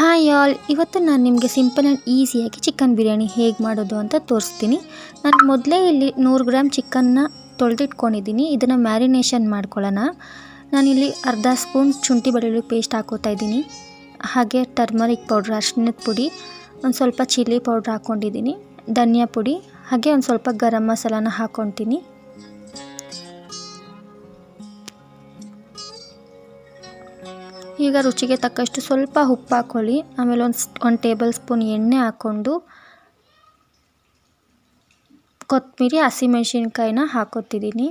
Hi all, ಇವತ್ತು ನಾನು ನಿಮಗೆ ಸಿಂಪಲ್ ಆ್ಯಂಡ್ ಈಸಿಯಾಗಿ ಚಿಕನ್ ಬಿರಿಯಾನಿ ಹೇಗೆ ಮಾಡೋದು ಅಂತ ತೋರಿಸ್ತೀನಿ. ನಾನು ಮೊದಲೇ ಇಲ್ಲಿ 100 ಗ್ರಾಮ್ ಚಿಕನ್ನ ತೊಳೆದಿಟ್ಕೊಂಡಿದ್ದೀನಿ. ಇದನ್ನು ಮ್ಯಾರಿನೇಷನ್ ಮಾಡ್ಕೊಳ್ಳೋಣ. ನಾನಿಲ್ಲಿ ಅರ್ಧ ಸ್ಪೂನ್ ಶುಂಠಿ ಬೆಳ್ಳುಳ್ಳಿ ಪೇಸ್ಟ್ ಹಾಕೋತಾ ಇದ್ದೀನಿ. ಹಾಗೆ ಟರ್ಮರಿಕ್ ಪೌಡ್ರ್, ಅರಿಶಿಣದ ಪುಡಿ, ಒಂದು ಸ್ವಲ್ಪ ಚಿಲ್ಲಿ ಪೌಡ್ರ್ ಹಾಕ್ಕೊಂಡಿದ್ದೀನಿ, ಧನಿಯಾ ಪುಡಿ, ಹಾಗೆ ಒಂದು ಸ್ವಲ್ಪ ಗರಂ ಮಸಾಲಾನ ಹಾಕ್ಕೊತೀನಿ. ಈಗ ರುಚಿಗೆ ತಕ್ಕಷ್ಟು ಸ್ವಲ್ಪ ಉಪ್ಪು ಹಾಕ್ಕೊಳ್ಳಿ. ಆಮೇಲೆ ಒಂದು ಟೇಬಲ್ ಸ್ಪೂನ್ ಎಣ್ಣೆ ಹಾಕ್ಕೊಂಡು ಕೊತ್ತಂಬರಿ, ಹಸಿಮೆಣ್ಸಿನ್ಕಾಯಿನ ಹಾಕ್ಕೊತಿದ್ದೀನಿ.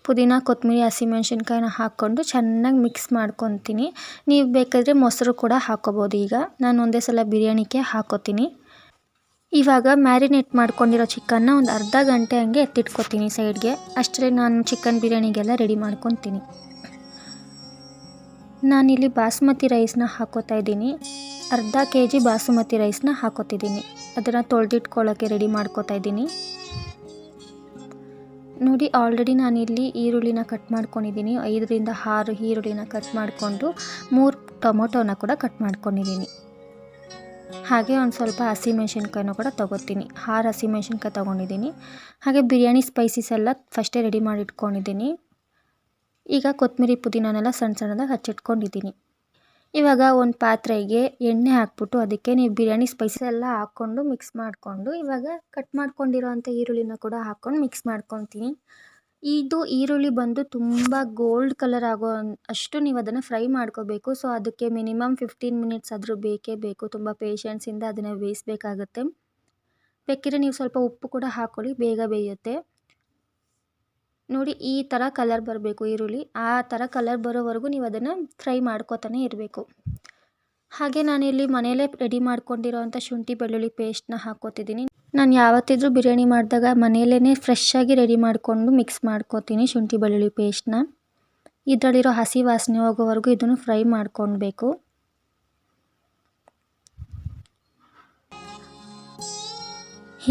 ಪುದೀನ, ಕೊತ್ತಂಬರಿ, ಹಸಿಮೆಣ್ಸಿನ್ಕಾಯಿನ ಹಾಕ್ಕೊಂಡು ಚೆನ್ನಾಗಿ ಮಿಕ್ಸ್ ಮಾಡ್ಕೊತೀನಿ. ನೀವು ಬೇಕಾದರೆ ಮೊಸರು ಕೂಡ ಹಾಕ್ಕೋಬೋದು. ಈಗ ನಾನು ಒಂದೇ ಸಲ ಬಿರಿಯಾನಿಗೆ ಹಾಕ್ಕೋತೀನಿ. ಇವಾಗ ಮ್ಯಾರಿನೇಟ್ ಮಾಡ್ಕೊಂಡಿರೋ ಚಿಕನ್ನ ಒಂದು ಅರ್ಧ ಗಂಟೆ ಹಂಗೆ ಎತ್ತಿಟ್ಕೊತೀನಿ ಸೈಡ್ಗೆ. ಅಷ್ಟರಲ್ಲಿ ನಾನು ಚಿಕನ್ ಬಿರಿಯಾನಿಗೆಲ್ಲ ರೆಡಿ ಮಾಡ್ಕೊತೀನಿ. ನಾನಿಲ್ಲಿ ಬಾಸುಮತಿ ರೈಸ್ನ ಹಾಕ್ಕೋತಾ ಇದ್ದೀನಿ. ಅರ್ಧ kg ಬಾಸುಮತಿ ರೈಸ್ನ ಹಾಕ್ಕೋತಿದ್ದೀನಿ. ಅದನ್ನು ತೊಳೆದಿಟ್ಕೊಳ್ಳೋಕ್ಕೆ ರೆಡಿ ಮಾಡ್ಕೋತಾ ಇದ್ದೀನಿ. ನೋಡಿ, ಆಲ್ರೆಡಿ ನಾನಿಲ್ಲಿ ಈರುಳ್ಳಿನ ಕಟ್ ಮಾಡ್ಕೊಂಡಿದ್ದೀನಿ. 5ರಿಂದ 6 ಈರುಳ್ಳಿನ ಕಟ್ ಮಾಡಿಕೊಂಡು 3 ಟೊಮೊಟೊನ ಕೂಡ ಕಟ್ ಮಾಡ್ಕೊಂಡಿದ್ದೀನಿ. ಹಾಗೆ ಒಂದು ಸ್ವಲ್ಪ ಹಸಿಮೆಣ್ಸಿನ್ಕಾಯಿನೂ ಕೂಡ ತೊಗೋತೀನಿ. 6 ಹಸಿಮೆಣ್ಸಿನ್ಕಾಯಿ ತೊಗೊಂಡಿದ್ದೀನಿ. ಹಾಗೆ ಬಿರಿಯಾನಿ ಸ್ಪೈಸಸ್ ಎಲ್ಲ ಫಸ್ಟೇ ರೆಡಿ ಮಾಡಿ ಇಟ್ಕೊಂಡಿದ್ದೀನಿ. ಈಗ ಕೊತ್ತಂಬರಿ, ಪುದೀನನೆಲ್ಲ ಸಣ್ಣ ಸಣ್ಣದಾಗಿ ಹಚ್ಚಿಟ್ಕೊಂಡಿದ್ದೀನಿ. ಇವಾಗ ಒಂದು ಪಾತ್ರೆಗೆ ಎಣ್ಣೆ ಹಾಕ್ಬಿಟ್ಟು ಅದಕ್ಕೆ ನೀವು ಬಿರಿಯಾನಿ ಸ್ಪೈಸಸ್ ಎಲ್ಲ ಹಾಕ್ಕೊಂಡು ಮಿಕ್ಸ್ ಮಾಡಿಕೊಂಡು ಇವಾಗ ಕಟ್ ಮಾಡ್ಕೊಂಡಿರೋವಂಥ ಈರುಳ್ಳಿನ ಕೂಡ ಹಾಕ್ಕೊಂಡು ಮಿಕ್ಸ್ ಮಾಡ್ಕೊತೀನಿ. ಇದು ಈರುಳ್ಳಿ ಬಂದು ತುಂಬ ಗೋಲ್ಡ್ ಕಲರ್ ಆಗೋ ಅಷ್ಟು ನೀವು ಅದನ್ನು ಫ್ರೈ ಮಾಡ್ಕೋಬೇಕು. ಸೊ ಅದಕ್ಕೆ ಮಿನಿಮಮ್ 15 ಮಿನಿಟ್ಸ್ ಆದರೂ ಬೇಕೇ ಬೇಕು. ತುಂಬ ಪೇಷನ್ಸಿಂದ ಅದನ್ನು ಬೇಯಿಸಬೇಕಾಗುತ್ತೆ. ಬೇಕಿದ್ರೆ ನೀವು ಸ್ವಲ್ಪ ಉಪ್ಪು ಕೂಡ ಹಾಕ್ಕೊಳ್ಳಿ, ಬೇಗ ಬೇಯುತ್ತೆ. ನೋಡಿ, ಈ ಥರ ಕಲರ್ ಬರಬೇಕು ಈರುಳ್ಳಿ. ಆ ಥರ ಕಲರ್ ಬರೋವರೆಗೂ ನೀವು ಅದನ್ನು ಫ್ರೈ ಮಾಡ್ಕೋತಾನೆ ಇರಬೇಕು. ಹಾಗೆ ನಾನಿಲ್ಲಿ ಮನೆಯಲ್ಲೇ ರೆಡಿ ಮಾಡ್ಕೊಂಡಿರೋವಂಥ ಶುಂಠಿ ಬೆಳ್ಳುಳ್ಳಿ ಪೇಸ್ಟ್ನ ಹಾಕ್ಕೋತಿದ್ದೀನಿ. ನಾನು ಯಾವತ್ತಿದ್ರೂ ಬಿರಿಯಾನಿ ಮಾಡಿದಾಗ ಮನೆಯಲ್ಲೇ ಫ್ರೆಶ್ಶಾಗಿ ರೆಡಿ ಮಾಡಿಕೊಂಡು ಮಿಕ್ಸ್ ಮಾಡ್ಕೋತೀನಿ ಶುಂಠಿ ಬೆಳ್ಳುಳ್ಳಿ ಪೇಸ್ಟ್ನ. ಇದರಲ್ಲಿರೋ ಹಸಿ ವಾಸನೆ ಹೋಗೋವರೆಗೂ ಇದನ್ನು ಫ್ರೈ ಮಾಡ್ಕೊಳ್ಬೇಕು.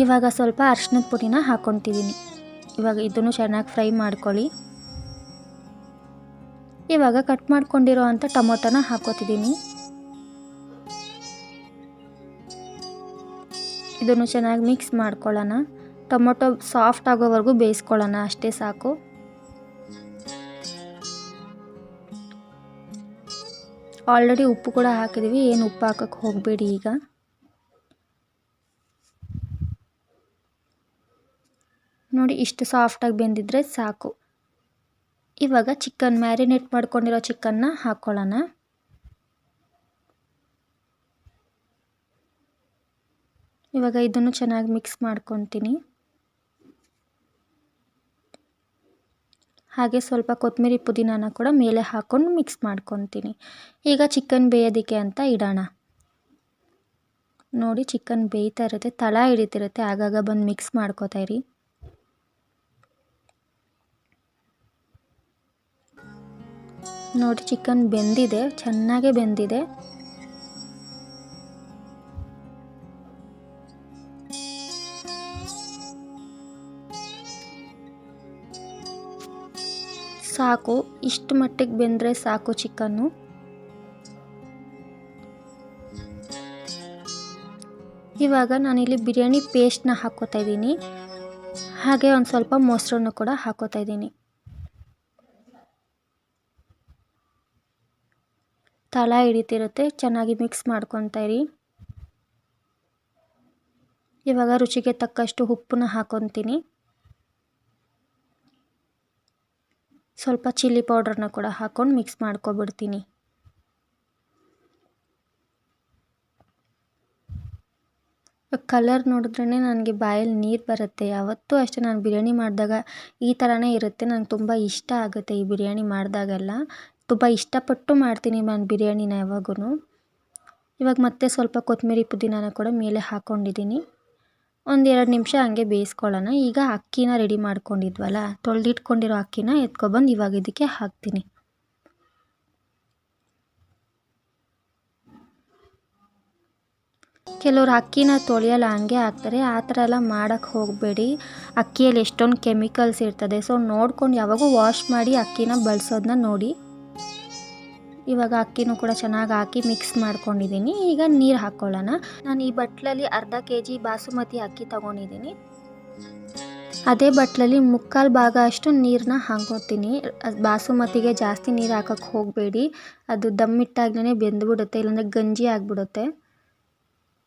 ಇವಾಗ ಸ್ವಲ್ಪ ಅರಿಶಿಣದ ಪುಡಿನ ಹಾಕ್ಕೊತಿದ್ದೀನಿ. ಇವಾಗ ಇದನ್ನು ಚೆನ್ನಾಗಿ ಫ್ರೈ ಮಾಡ್ಕೊಳ್ಳಿ. ಇವಾಗ ಕಟ್ ಮಾಡ್ಕೊಂಡಿರೋ ಅಂಥ ಟೊಮೊಟೊನ ಹಾಕ್ಕೋತಿದ್ದೀನಿ. ಇದನ್ನು ಚೆನ್ನಾಗಿ ಮಿಕ್ಸ್ ಮಾಡ್ಕೊಳ್ಳೋಣ. ಟೊಮೊಟೊ ಸಾಫ್ಟ್ ಆಗೋವರೆಗೂ ಬೇಯಿಸ್ಕೊಳ್ಳೋಣ, ಅಷ್ಟೇ ಸಾಕು. ಆಲ್ರೆಡಿ ಉಪ್ಪು ಕೂಡ ಹಾಕಿದ್ದೀವಿ, ಏನು ಉಪ್ಪು ಹಾಕೋಕ್ಕೆ ಹೋಗಬೇಡಿ. ಈಗ ನೋಡಿ, ಇಷ್ಟು ಸಾಫ್ಟಾಗಿ ಬೆಂದಿದ್ರೆ ಸಾಕು. ಇವಾಗ ಚಿಕನ್ ಮ್ಯಾರಿನೇಟ್ ಮಾಡ್ಕೊಂಡಿರೋ ಚಿಕನ್ನ ಹಾಕ್ಕೊಳ್ಳೋಣ. ಇವಾಗ ಇದನ್ನು ಚೆನ್ನಾಗಿ ಮಿಕ್ಸ್ ಮಾಡ್ಕೊತೀನಿ. ಹಾಗೆ ಸ್ವಲ್ಪ ಕೊತ್ತಂಬರಿ, ಪುದೀನಾನ ಕೂಡ ಮೇಲೆ ಹಾಕ್ಕೊಂಡು ಮಿಕ್ಸ್ ಮಾಡ್ಕೊತೀನಿ. ಈಗ ಚಿಕನ್ ಬೇಯೋದಕ್ಕೆ ಅಂತ ಇಡೋಣ. ನೋಡಿ, ಚಿಕನ್ ಬೇಯ್ತಾ ಇರುತ್ತೆ, ತಳ ಹಿಡಿತಿರುತ್ತೆ, ಆಗಾಗ ಬಂದು ಮಿಕ್ಸ್ ಮಾಡ್ಕೋತಾ ಇರಿ. ನೋಡಿ, ಚಿಕನ್ ಬೆಂದಿದೆ, ಚೆನ್ನಾಗೇ ಬೆಂದಿದೆ. ಸಾಕು, ಇಷ್ಟು ಮಟ್ಟಿಗೆ ಬೆಂದರೆ ಸಾಕು ಚಿಕನ್ನು. ಇವಾಗ ನಾನಿಲ್ಲಿ ಬಿರಿಯಾನಿ ಪೇಸ್ಟ್ನ ಹಾಕ್ಕೋತಾ ಇದ್ದೀನಿ. ಹಾಗೆ ಒಂದು ಸ್ವಲ್ಪ ಮೊಸರನ್ನು ಕೂಡ ಹಾಕ್ಕೋತಾ ಇದ್ದೀನಿ. ತಳ ಹಿಡಿತಿರುತ್ತೆ, ಚೆನ್ನಾಗಿ ಮಿಕ್ಸ್ ಮಾಡ್ಕೊತಾ ಇರಿ. ಇವಾಗ ರುಚಿಗೆ ತಕ್ಕಷ್ಟು ಉಪ್ಪನ್ನ ಹಾಕ್ಕೊತೀನಿ. ಸ್ವಲ್ಪ ಚಿಲ್ಲಿ ಪೌಡ್ರನ್ನ ಕೂಡ ಹಾಕ್ಕೊಂಡು ಮಿಕ್ಸ್ ಮಾಡ್ಕೊಬಿಡ್ತೀನಿ. ಕಲರ್ ನೋಡಿದ್ರೇ ನನಗೆ ಬಾಯಲ್ಲಿ ನೀರು ಬರುತ್ತೆ. ಯಾವತ್ತೂ ಅಷ್ಟೇ, ನಾನು ಬಿರಿಯಾನಿ ಮಾಡಿದಾಗ ಈ ಥರನೇ ಇರುತ್ತೆ. ನನಗೆ ತುಂಬ ಇಷ್ಟ ಆಗುತ್ತೆ ಈ ಬಿರಿಯಾನಿ ಮಾಡಿದಾಗೆಲ್ಲ. ತುಂಬ ಇಷ್ಟಪಟ್ಟು ಮಾಡ್ತೀನಿ ನಾನು ಬಿರಿಯಾನಿನ ಯಾವಾಗೂ. ಇವಾಗ ಮತ್ತೆ ಸ್ವಲ್ಪ ಕೊತ್ತಂಬರಿ, ಪುದೀನಾನ ಕೂಡ ಮೇಲೆ ಹಾಕ್ಕೊಂಡಿದ್ದೀನಿ. 1-2 ನಿಮಿಷ ಹಂಗೆ ಬೇಯಿಸ್ಕೊಳ್ಳೋಣ. ಈಗ ಅಕ್ಕಿನ ರೆಡಿ ಮಾಡ್ಕೊಂಡಿದ್ವಲ್ಲ, ತೊಳೆದಿಟ್ಕೊಂಡಿರೋ ಅಕ್ಕಿನ ಎತ್ಕೊಬಂದು ಇವಾಗ ಇದಕ್ಕೆ ಹಾಕ್ತೀನಿ. ಕೆಲವರು ಅಕ್ಕಿನ ತೊಳೆಯಲ್ಲ, ಹಂಗೆ ಹಾಕ್ತಾರೆ. ಆ ಥರ ಎಲ್ಲ ಮಾಡೋಕ್ಕೆ ಹೋಗಬೇಡಿ. ಅಕ್ಕಿಯಲ್ಲಿ ಎಷ್ಟೊಂದು ಕೆಮಿಕಲ್ಸ್ ಇರ್ತದೆ. ಸೊ ನೋಡ್ಕೊಂಡು ಯಾವಾಗೂ ವಾಶ್ ಮಾಡಿ ಅಕ್ಕಿನ ಬಳಸೋದನ್ನ ನೋಡಿ. ಇವಾಗ ಅಕ್ಕಿನೂ ಕೂಡ ಚೆನ್ನಾಗಿ ಹಾಕಿ ಮಿಕ್ಸ್ ಮಾಡ್ಕೊಂಡಿದ್ದೀನಿ. ಈಗ ನೀರು ಹಾಕ್ಕೊಳ್ಳೋಣ. ನಾನು ಈ ಬಟ್ಲಲ್ಲಿ ಅರ್ಧ kg ಬಾಸುಮತಿ ಅಕ್ಕಿ ತೊಗೊಂಡಿದ್ದೀನಿ. ಅದೇ ಬಟ್ಲಲ್ಲಿ 3/4 ಭಾಗ ಅಷ್ಟು ನೀರನ್ನ ಹಾಕೋತೀನಿ. ಬಾಸುಮತಿಗೆ ಜಾಸ್ತಿ ನೀರು ಹಾಕೋಕ್ಕೆ ಹೋಗಬೇಡಿ, ಅದು ದಮ್ಮಿಟ್ಟಾಗ್ಲೇ ಬೆಂದುಬಿಡುತ್ತೆ, ಇಲ್ಲಾಂದರೆ ಗಂಜಿ ಆಗಿಬಿಡುತ್ತೆ.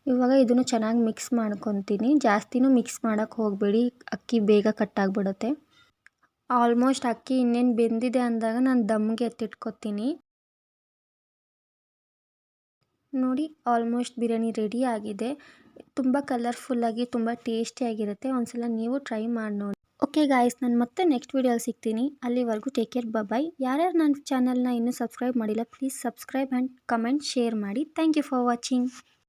ಇವಾಗ ಇದನ್ನು ಚೆನ್ನಾಗಿ ಮಿಕ್ಸ್ ಮಾಡ್ಕೊತೀನಿ. ಜಾಸ್ತಿನೂ ಮಿಕ್ಸ್ ಮಾಡೋಕ್ಕೆ ಹೋಗಬೇಡಿ, ಅಕ್ಕಿ ಬೇಗ ಕಟ್ಟಾಗ್ಬಿಡುತ್ತೆ. ಆಲ್ಮೋಸ್ಟ್ ಅಕ್ಕಿ ಇನ್ನೇನು ಬೆಂದಿದೆ ಅಂದಾಗ ನಾನು ದಮ್ಗೆ ಎತ್ತಿಟ್ಕೊತೀನಿ. ನೋಡಿ, ಆಲ್ಮೋಸ್ಟ್ ಬಿರಿಯಾನಿ ರೆಡಿ ಆಗಿದೆ. ತುಂಬ ಕಲರ್ಫುಲ್ಲಾಗಿ ತುಂಬ ಟೇಸ್ಟಿಯಾಗಿರುತ್ತೆ. ಒಂದ್ಸಲ ನೀವು ಟ್ರೈ ಮಾಡಿ ನೋಡಿ. ಓಕೆ ಗಾಯ್ಸ್, ನಾನು ಮತ್ತೆ ನೆಕ್ಸ್ಟ್ ವೀಡಿಯೋಲಿ ಸಿಗ್ತೀನಿ. ಅಲ್ಲಿವರೆಗೂ ಟೇಕ್ ಕೇರ್, ಬಾಯ್. ಯಾರ್ಯಾರು ನನ್ನ ಚಾನಲ್ನ ಇನ್ನೂ ಸಬ್ಸ್ಕ್ರೈಬ್ ಮಾಡಿಲ್ಲ, please subscribe and comment share ಮಾಡಿ. Thank you for watching.